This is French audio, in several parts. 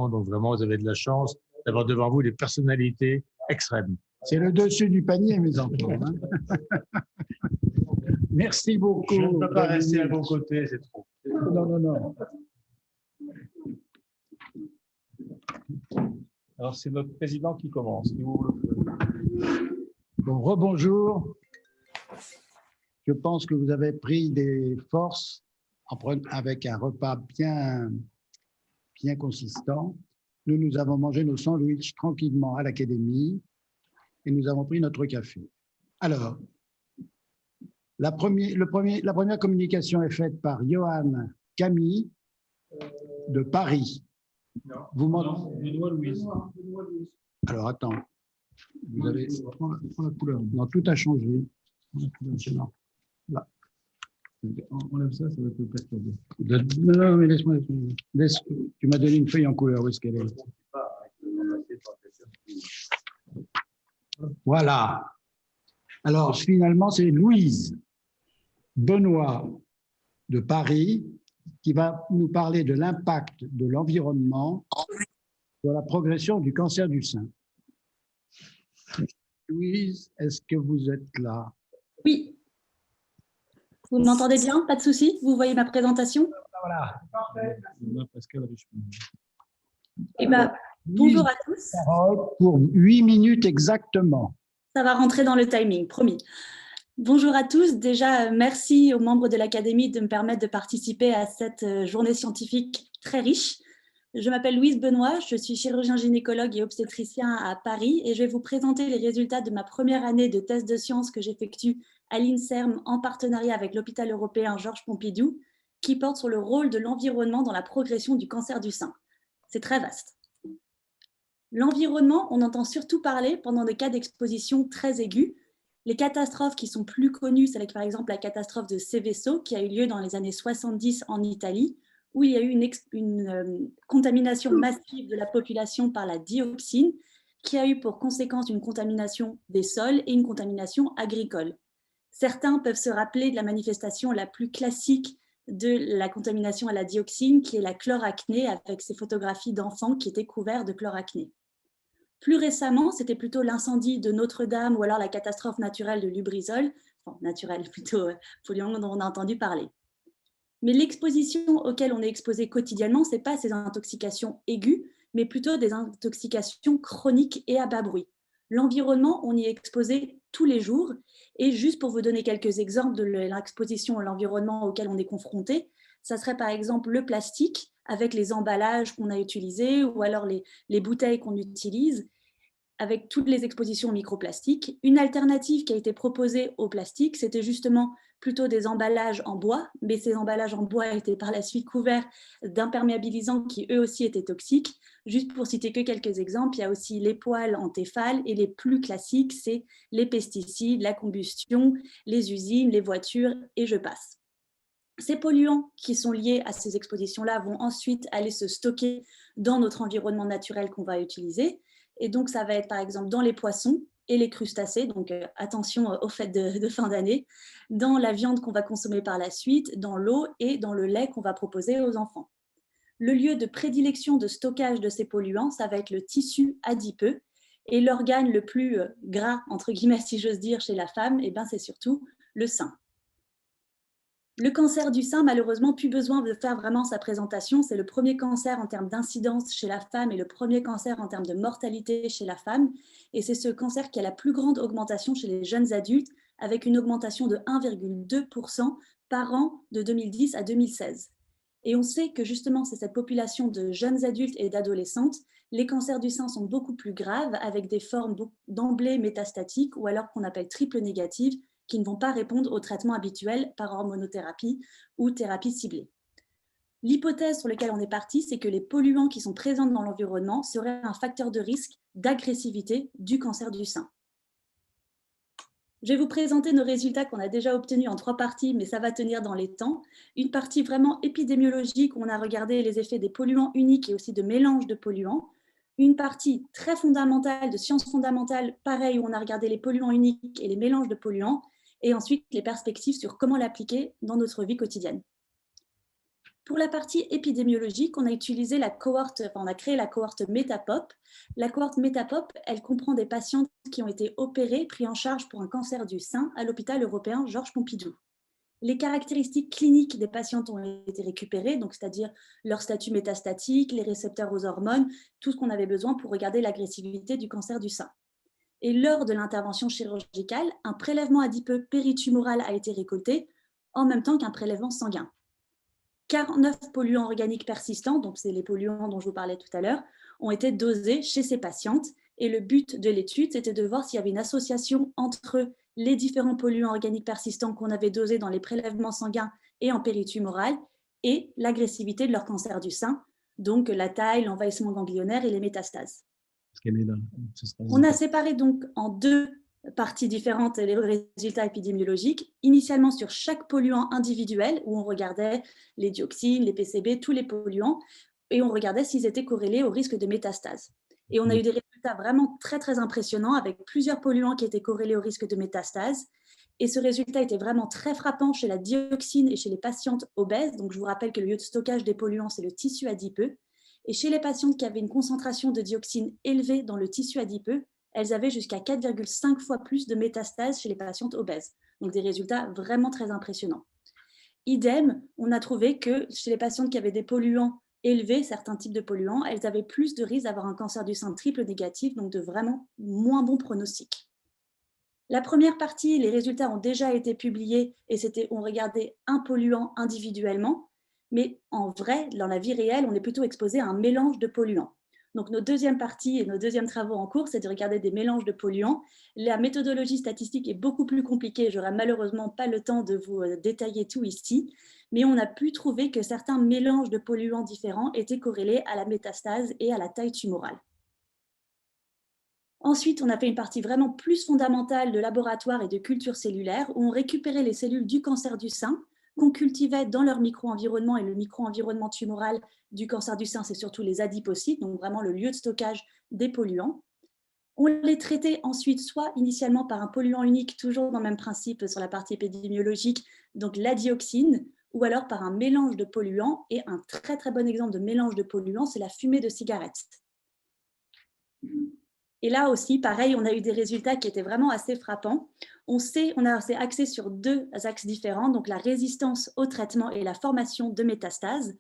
Donc vraiment, vous avez de la chance d'avoir devant vous des personnalités extrêmes. C'est le dessus du panier, mes enfants. Hein. Merci beaucoup. Je ne peux pas rester à vos côtés, c'est trop. Non, non, non. Alors, c'est notre président qui commence. Bon, rebonjour. Je pense que vous avez pris des forces avec un repas bien consistant. Nous avons mangé nos sandwichs tranquillement à l'académie et nous avons pris notre café. Alors, la première communication est faite par Johan Camille de Paris. Vous m'entendez? Benoît Louise. Alors, attends. Vous avez... Prends la couleur. Non, tout a changé. Là. Enlève ça, ça va te perturber. Non, mais laisse-moi. Tu m'as donné une feuille en couleur. Où est-ce qu'elle est? Voilà. Alors, finalement, c'est Louise Benoît de Paris qui va nous parler de l'impact de l'environnement sur la progression du cancer du sein. Louise, est-ce que vous êtes là? Oui. Vous m'entendez bien? Pas de souci? Vous voyez ma présentation? Voilà. Parfait. Eh ben, bonjour à tous. Pour 8 minutes exactement. Ça va rentrer dans le timing, promis. Bonjour à tous. Déjà, merci aux membres de l'Académie de me permettre de participer à cette journée scientifique très riche. Je m'appelle Louise Benoît, je suis chirurgien gynécologue et obstétricien à Paris et je vais vous présenter les résultats de ma première année de thèse de sciences que j'effectue à l'INSERM en partenariat avec l'hôpital européen Georges Pompidou, qui porte sur le rôle de l'environnement dans la progression du cancer du sein. C'est très vaste. L'environnement, on entend surtout parler pendant des cas d'exposition très aigus. Les catastrophes qui sont plus connues, c'est par exemple la catastrophe de Seveso qui a eu lieu dans les années 70 en Italie, où il y a eu une contamination massive de la population par la dioxine, qui a eu pour conséquence une contamination des sols et une contamination agricole. Certains peuvent se rappeler de la manifestation la plus classique de la contamination à la dioxine, qui est la chloracné, avec ces photographies d'enfants qui étaient couverts de chloracné. Plus récemment, c'était plutôt l'incendie de Notre-Dame ou alors la catastrophe naturelle de Lubrizol, enfin naturelle plutôt, polluant dont on a entendu parler. Mais l'exposition auquel on est exposé quotidiennement, ce n'est pas ces intoxications aiguës, mais plutôt des intoxications chroniques et à bas bruit. L'environnement, on y est exposé tous les jours. Et juste pour vous donner quelques exemples de l'exposition à l'environnement auquel on est confronté, ça serait par exemple le plastique avec les emballages qu'on a utilisés ou alors les bouteilles qu'on utilise, avec toutes les expositions aux microplastiques. Une alternative qui a été proposée au plastique, c'était justement plutôt des emballages en bois, mais ces emballages en bois étaient par la suite couverts d'imperméabilisants qui eux aussi étaient toxiques. Juste pour citer que quelques exemples, il y a aussi les poêles en Tefal et les plus classiques, c'est les pesticides, la combustion, les usines, les voitures et je passe. Ces polluants qui sont liés à ces expositions-là vont ensuite aller se stocker dans notre environnement naturel qu'on va utiliser. Et donc, ça va être par exemple dans les poissons et les crustacés, donc attention aux fêtes de fin d'année, dans la viande qu'on va consommer par la suite, dans l'eau et dans le lait qu'on va proposer aux enfants. Le lieu de prédilection de stockage de ces polluants, ça va être le tissu adipeux. Et l'organe le plus gras, entre guillemets, si j'ose dire, chez la femme, eh ben, c'est surtout le sein. Le cancer du sein, malheureusement, plus besoin de faire vraiment sa présentation. C'est le premier cancer en termes d'incidence chez la femme et le premier cancer en termes de mortalité chez la femme. Et c'est ce cancer qui a la plus grande augmentation chez les jeunes adultes, avec une augmentation de 1,2% par an de 2010 à 2016. Et on sait que justement, c'est cette population de jeunes adultes et d'adolescentes, les cancers du sein sont beaucoup plus graves, avec des formes d'emblée métastatiques ou alors qu'on appelle triple négatives, qui ne vont pas répondre aux traitements habituels par hormonothérapie ou thérapie ciblée. L'hypothèse sur laquelle on est parti, c'est que les polluants qui sont présents dans l'environnement seraient un facteur de risque d'agressivité du cancer du sein. Je vais vous présenter nos résultats qu'on a déjà obtenus en 3 parties, mais ça va tenir dans les temps. Une partie vraiment épidémiologique où on a regardé les effets des polluants uniques et aussi de mélange de polluants. Une partie très fondamentale de sciences fondamentales, pareil, où on a regardé les polluants uniques et les mélanges de polluants. Et ensuite, les perspectives sur comment l'appliquer dans notre vie quotidienne. Pour la partie épidémiologique, on a utilisé on a créé la cohorte Metapop. La cohorte Metapop, elle comprend des patientes qui ont été opérées, pris en charge pour un cancer du sein à l'hôpital européen Georges Pompidou. Les caractéristiques cliniques des patientes ont été récupérées, donc c'est-à-dire leur statut métastatique, les récepteurs aux hormones, tout ce qu'on avait besoin pour regarder l'agressivité du cancer du sein. Et lors de l'intervention chirurgicale, un prélèvement adipeux péritumoral a été récolté en même temps qu'un prélèvement sanguin. 49 polluants organiques persistants, donc c'est les polluants dont je vous parlais tout à l'heure, ont été dosés chez ces patientes. Et le but de l'étude, c'était de voir s'il y avait une association entre les différents polluants organiques persistants qu'on avait dosés dans les prélèvements sanguins et en péritumoral et l'agressivité de leur cancer du sein, donc la taille, l'envahissement ganglionnaire et les métastases. On a séparé donc en deux parties différentes les résultats épidémiologiques, initialement sur chaque polluant individuel, où on regardait les dioxines, les PCB, tous les polluants, et on regardait s'ils étaient corrélés au risque de métastase. Et on a eu des résultats vraiment très, très impressionnants avec plusieurs polluants qui étaient corrélés au risque de métastase. Et ce résultat était vraiment très frappant chez la dioxine et chez les patientes obèses. Donc, je vous rappelle que le lieu de stockage des polluants, c'est le tissu adipeux. Et chez les patientes qui avaient une concentration de dioxine élevée dans le tissu adipeux, elles avaient jusqu'à 4,5 fois plus de métastases chez les patientes obèses. Donc, des résultats vraiment très impressionnants. Idem, on a trouvé que chez les patientes qui avaient des polluants élevés, certains types de polluants, elles avaient plus de risque d'avoir un cancer du sein triple négatif, donc de vraiment moins bons pronostics. La première partie, les résultats ont déjà été publiés et on regardait un polluant individuellement, mais en vrai, dans la vie réelle, on est plutôt exposé à un mélange de polluants. Donc, nos deuxièmes parties et nos deuxièmes travaux en cours, c'est de regarder des mélanges de polluants. La méthodologie statistique est beaucoup plus compliquée. Je n'aurai malheureusement pas le temps de vous détailler tout ici, mais on a pu trouver que certains mélanges de polluants différents étaient corrélés à la métastase et à la taille tumorale. Ensuite, on a fait une partie vraiment plus fondamentale de laboratoire et de culture cellulaire où on récupérait les cellules du cancer du sein qu'on cultivait dans leur micro-environnement, et le micro-environnement tumoral du cancer du sein, c'est surtout les adipocytes, donc vraiment le lieu de stockage des polluants. On les traitait ensuite soit initialement par un polluant unique, toujours dans le même principe sur la partie épidémiologique, donc la dioxine, ou alors par un mélange de polluants. Et un très très bon exemple de mélange de polluants, c'est la fumée de cigarette. Et là aussi, pareil, on a eu des résultats qui étaient vraiment assez frappants. On s'est axé sur deux axes différents, donc la résistance au traitement et la formation de métastases.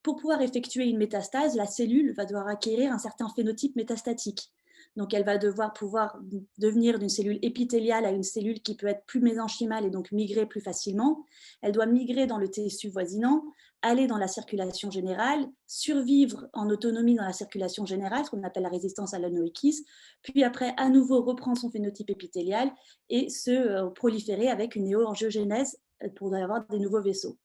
Pour pouvoir effectuer une métastase, la cellule va devoir acquérir un certain phénotype métastatique. Donc, elle va pouvoir devenir d'une cellule épithéliale à une cellule qui peut être plus mésenchymale et donc migrer plus facilement. Elle doit migrer dans le tissu voisinant, aller dans la circulation générale, survivre en autonomie dans la circulation générale, ce qu'on appelle la résistance à l'anoïkis, puis après à nouveau reprendre son phénotype épithélial et se proliférer avec une néo-angiogénèse pour avoir des nouveaux vaisseaux.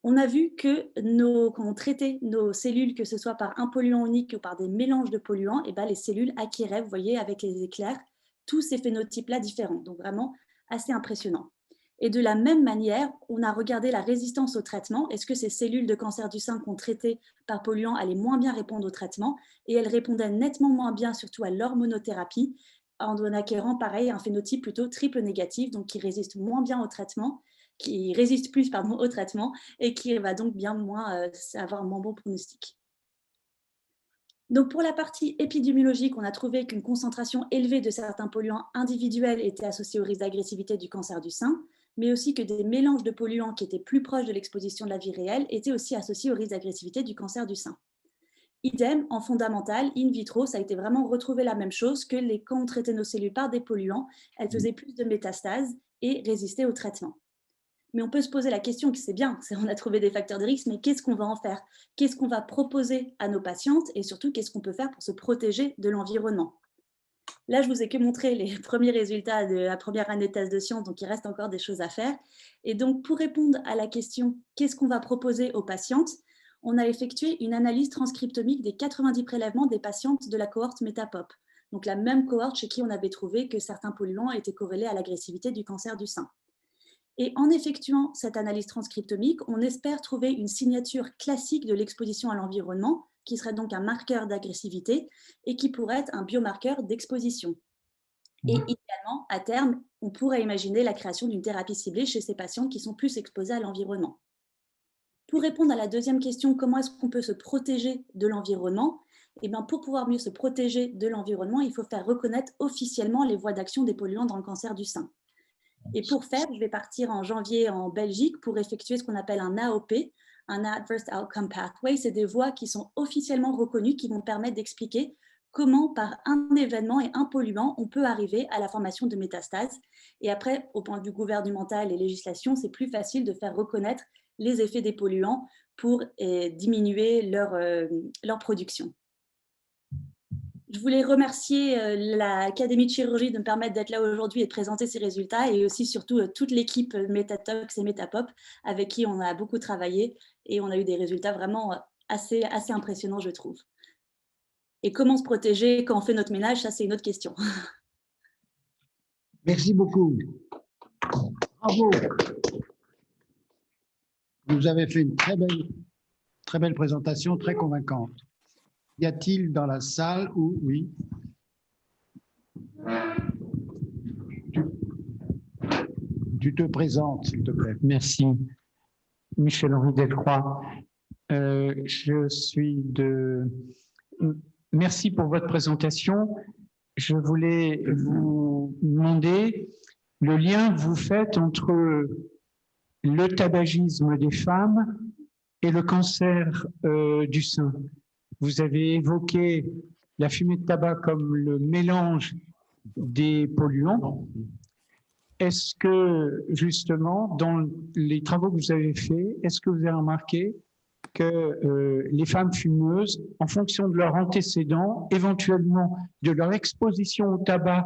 On a vu que quand on traitait nos cellules, que ce soit par un polluant unique ou par des mélanges de polluants, et les cellules acquéraient, vous voyez, avec les éclairs, tous ces phénotypes-là différents. Donc vraiment assez impressionnant. Et de la même manière, on a regardé la résistance au traitement. Est-ce que ces cellules de cancer du sein qu'on traitait par polluant allaient moins bien répondre au traitement? Et elles répondaient nettement moins bien, surtout à l'hormonothérapie, en acquérant pareil un phénotype plutôt triple négatif, donc qui résiste moins bien au traitement, qui résiste plus au traitement et qui va donc bien moins avoir un moins bon pronostic. Donc pour la partie épidémiologique, on a trouvé qu'une concentration élevée de certains polluants individuels était associée au risque d'agressivité du cancer du sein, mais aussi que des mélanges de polluants qui étaient plus proches de l'exposition de la vie réelle étaient aussi associés au risque d'agressivité du cancer du sein. Idem, en fondamental, in vitro, ça a été vraiment retrouver la même chose que quand on traitait nos cellules par des polluants, elles faisaient plus de métastases et résistaient au traitement. Mais on peut se poser la question, c'est bien, on a trouvé des facteurs de risque, mais qu'est-ce qu'on va en faire? Qu'est-ce qu'on va proposer à nos patientes? Et surtout, qu'est-ce qu'on peut faire pour se protéger de l'environnement? Là, je vous ai que montré les premiers résultats de la première année de thèse de science, donc il reste encore des choses à faire. Et donc, pour répondre à la question, qu'est-ce qu'on va proposer aux patientes? On a effectué une analyse transcriptomique des 90 prélèvements des patientes de la cohorte Metapop. Donc, la même cohorte chez qui on avait trouvé que certains polluants étaient corrélés à l'agressivité du cancer du sein. Et en effectuant cette analyse transcriptomique, on espère trouver une signature classique de l'exposition à l'environnement, qui serait donc un marqueur d'agressivité et qui pourrait être un biomarqueur d'exposition. Et idéalement, à terme, on pourrait imaginer la création d'une thérapie ciblée chez ces patients qui sont plus exposés à l'environnement. Pour répondre à la deuxième question, comment est-ce qu'on peut se protéger de l'environnement? Eh bien, pour pouvoir mieux se protéger de l'environnement, il faut faire reconnaître officiellement les voies d'action des polluants dans le cancer du sein. Et pour faire, je vais partir en janvier en Belgique pour effectuer ce qu'on appelle un AOP, un Adverse Outcome Pathway. C'est des voies qui sont officiellement reconnues, qui vont permettre d'expliquer comment, par un événement et un polluant, on peut arriver à la formation de métastases. Et après, au point de vue gouvernemental et législation, c'est plus facile de faire reconnaître les effets des polluants pour diminuer leur production. Je voulais remercier l'Académie de chirurgie de me permettre d'être là aujourd'hui et de présenter ces résultats, et aussi surtout toute l'équipe Métatox et Métapop avec qui on a beaucoup travaillé et on a eu des résultats vraiment assez impressionnants, je trouve. Et comment se protéger quand on fait notre ménage, ça c'est une autre question. Merci beaucoup. Bravo. Vous avez fait une très belle présentation, très convaincante. Y a-t-il dans la salle ou oui? Tu te présentes, s'il te plaît. Merci. Michel-Henri Delcroix. Merci pour votre présentation. Je voulais vous demander le lien que vous faites entre le tabagisme des femmes et le cancer du sein. Vous avez évoqué la fumée de tabac comme le mélange des polluants. Est-ce que, justement, dans les travaux que vous avez faits, est-ce que vous avez remarqué que les femmes fumeuses, en fonction de leurs antécédents, éventuellement de leur exposition au tabac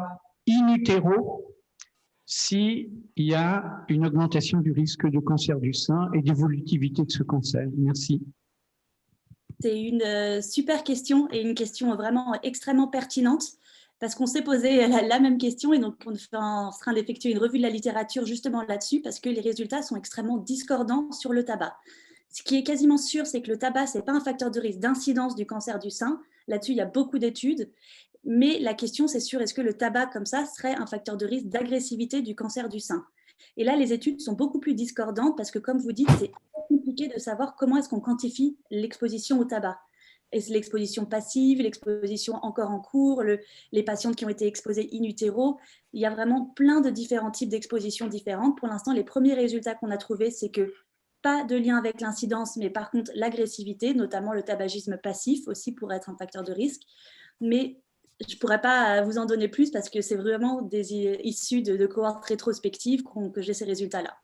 in utero, s'il y a une augmentation du risque de cancer du sein et d'évolutivité de ce cancer? Merci. C'est une super question et une question vraiment extrêmement pertinente, parce qu'on s'est posé la même question, et donc on est en train d'effectuer une revue de la littérature justement là-dessus, parce que les résultats sont extrêmement discordants sur le tabac. Ce qui est quasiment sûr, c'est que le tabac, ce n'est pas un facteur de risque d'incidence du cancer du sein. Là-dessus, il y a beaucoup d'études. Mais la question, c'est sûr, est-ce que le tabac comme ça serait un facteur de risque d'agressivité du cancer du sein? Et là, les études sont beaucoup plus discordantes parce que, comme vous dites, c'est compliqué de savoir comment est-ce qu'on quantifie l'exposition au tabac. Est-ce l'exposition passive, l'exposition encore en cours, les patientes qui ont été exposées in utero? Il y a vraiment plein de différents types d'expositions différentes. Pour l'instant, les premiers résultats qu'on a trouvés, c'est que pas de lien avec l'incidence, mais par contre l'agressivité, notamment le tabagisme passif aussi pourrait être un facteur de risque. Mais je ne pourrais pas vous en donner plus parce que c'est vraiment issus de cohortes rétrospectives que j'ai ces résultats-là.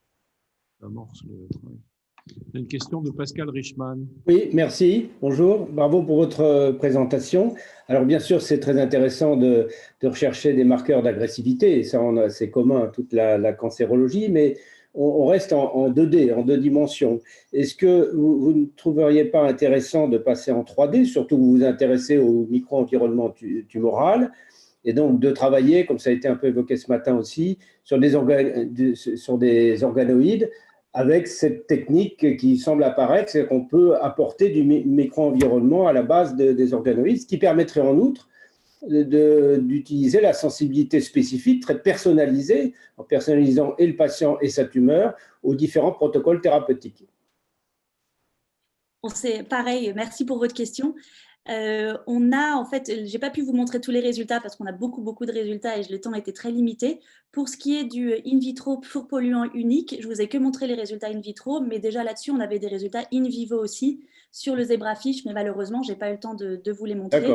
Une question de Pascal Richman. Oui, merci. Bonjour. Bravo pour votre présentation. Alors, bien sûr, c'est très intéressant de rechercher des marqueurs d'agressivité. Ça, c'est commun à toute la cancérologie, mais on reste en 2D, en 2 dimensions. Est-ce que vous ne trouveriez pas intéressant de passer en 3D, surtout que vous vous intéressez au micro-environnement tumoral, et donc de travailler, comme ça a été un peu évoqué ce matin aussi, sur des organoïdes, avec cette technique qui semble apparaître, c'est qu'on peut apporter du micro-environnement à la base des organoïdes, ce qui permettrait en outre d'utiliser la sensibilité spécifique, très personnalisée, en personnalisant et le patient et sa tumeur aux différents protocoles thérapeutiques. C'est pareil, merci pour votre question. On a, en fait, je n'ai pas pu vous montrer tous les résultats parce qu'on a beaucoup de résultats et le temps était très limité. Pour ce qui est du in vitro pour polluant unique, je ne vous ai que montré les résultats in vitro, mais déjà là-dessus, on avait des résultats in vivo aussi sur le zebrafish, mais malheureusement, je n'ai pas eu le temps de vous les montrer.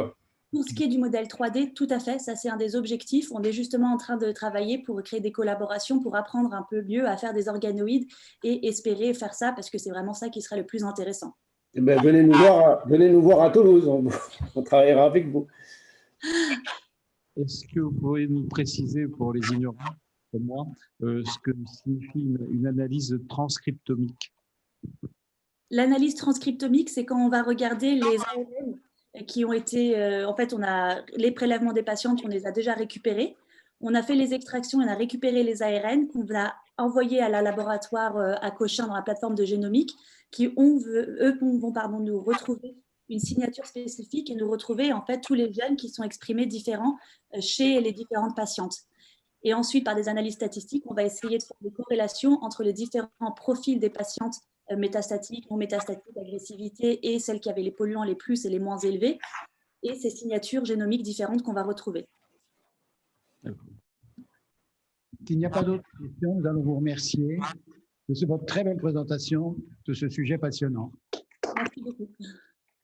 Pour ce qui est du modèle 3D, tout à fait, ça c'est un des objectifs. On est justement en train de travailler pour créer des collaborations, pour apprendre un peu mieux à faire des organoïdes et espérer faire ça parce que c'est vraiment ça qui serait le plus intéressant. Eh bien, venez nous voir à Toulouse, on travaillera avec vous. Est-ce que vous pourriez nous préciser pour les ignorants comme moi ce que signifie une analyse transcriptomique? L'analyse transcriptomique, c'est quand on va regarder les ARN qui ont été… en fait, on a les prélèvements des patientes, on les a déjà récupérés. On a fait les extractions, on a récupéré les ARN qu'on va envoyer à la laboratoire à Cochin dans la plateforme de génomique qui, vont nous retrouver une signature spécifique et nous retrouver en fait tous les gènes qui sont exprimés différents chez les différentes patientes. Et ensuite, par des analyses statistiques, on va essayer de faire des corrélations entre les différents profils des patientes métastatique, non métastatique, agressivité, et celles qui avaient les polluants les plus et les moins élevés, et ces signatures génomiques différentes qu'on va retrouver. S'il n'y a pas d'autres questions, nous allons vous remercier de votre très belle présentation de ce sujet passionnant. Merci beaucoup.